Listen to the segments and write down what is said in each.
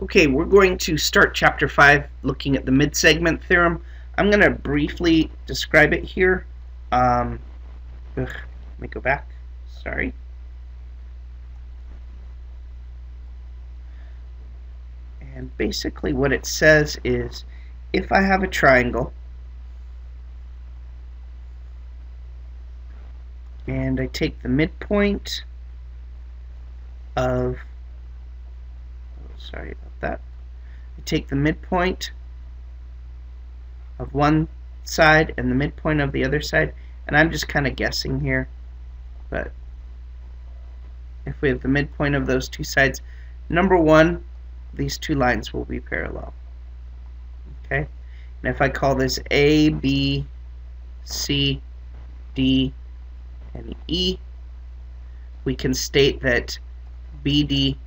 Okay, we're going to start Chapter 5 looking at the mid-segment theorem. I'm going to briefly describe it here. Let me go back. Sorry. And basically what it says is, if I have a triangle and I take the midpoint of, sorry about that, I take the midpoint of one side and the midpoint of the other side, and I'm just kind of guessing here, but if we have the midpoint of those two sides, number one, these two lines will be parallel. Okay, and if I call this A, B, C, D, and E, we can state that BD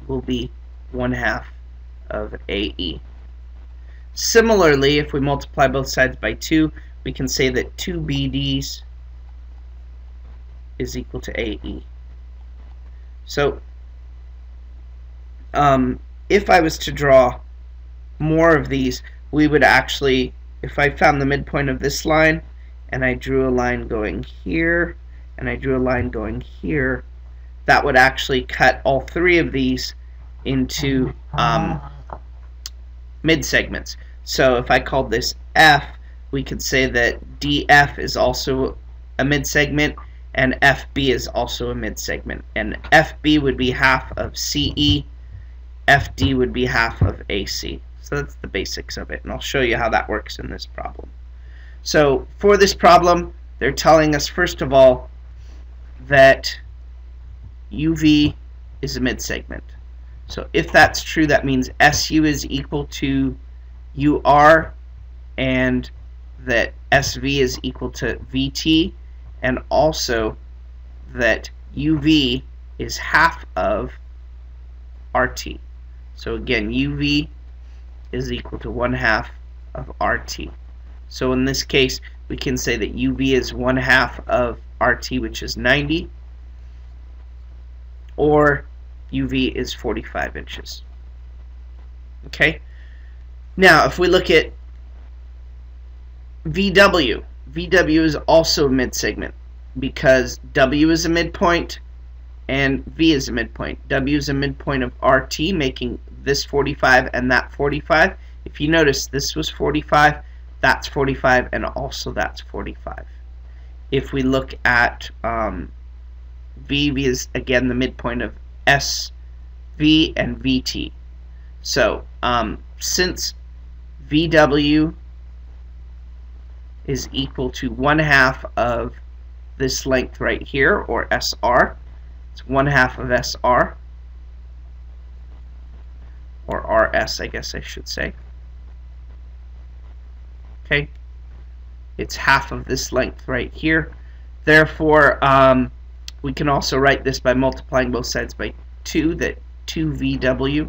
will be 1/2 of AE. Similarly, if we multiply both sides by 2, we can say that 2 BDs is equal to AE. So, if I was to draw more of these, we would actually, if I found the midpoint of this line, and I drew a line going here, and I drew a line going here, that would actually cut all three of these into mid-segments. So if I called this F, we could say that DF is also a mid-segment, and FB is also a mid-segment. And FB would be half of CE, FD would be half of AC. So that's the basics of it, and I'll show you how that works in this problem. So for this problem, they're telling us, first of all, that UV is a mid-segment. So if that's true, that means SU is equal to UR, and that SV is equal to VT, and also that UV is half of RT. So again, UV is equal to 1/2 of RT. So in this case, we can say that UV is 1/2 of RT, which is 90, or UV is 45 inches. Okay? Now, if we look at VW, VW is also a mid-segment because W is a midpoint and V is a midpoint. W is a midpoint of RT, making this 45 and that 45. If you notice, this was 45, that's 45, and also that's 45. If we look at V is again the midpoint of SV and VT. So since VW is equal to 1/2 of this length right here, or SR, it's 1/2 of SR, or RS, I guess I should say. Okay, it's half of this length right here. Therefore, we can also write this by multiplying both sides by 2, that 2VW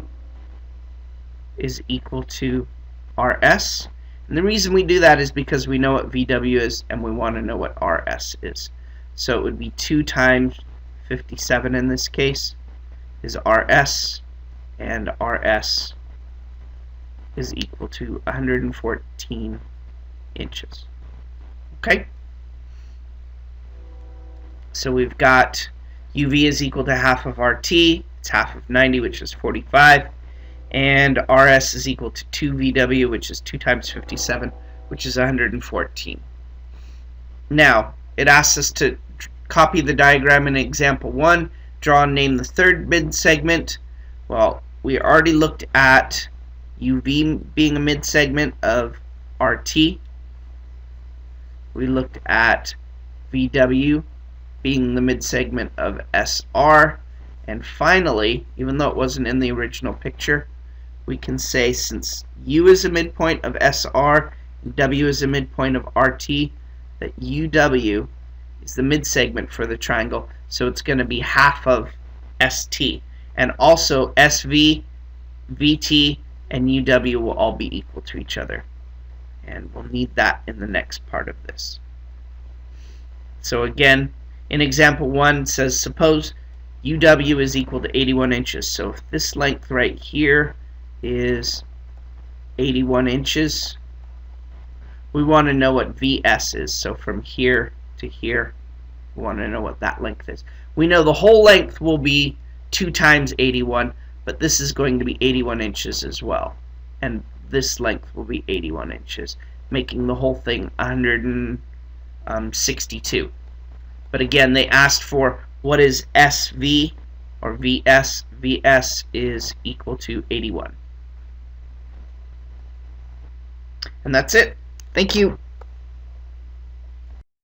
is equal to RS. And the reason we do that is because we know what VW is and we want to know what RS is. So it would be 2 times 57 in this case is RS, and RS is equal to 114 inches. Okay? So we've got UV is equal to half of RT, it's half of 90, which is 45, and RS is equal to 2VW, which is 2 times 57, which is 114. Now, it asks us to copy the diagram in example 1, draw and name the third mid-segment. Well, we already looked at UV being a mid-segment of RT. We looked at VW being the mid-segment of SR. And finally, even though it wasn't in the original picture, we can say since U is a midpoint of SR and W is a midpoint of RT, that UW is the mid-segment for the triangle, so it's going to be half of ST. And also SV, VT, and UW will all be equal to each other. And we'll need that in the next part of this. So again, in example 1, it says, suppose UW is equal to 81 inches. So if this length right here is 81 inches, we want to know what VS is. So from here to here, we want to know what that length is. We know the whole length will be 2 times 81, but this is going to be 81 inches as well. And this length will be 81 inches, making the whole thing 162. But again, they asked for what is SV or VS. VS is equal to 81. And that's it. Thank you.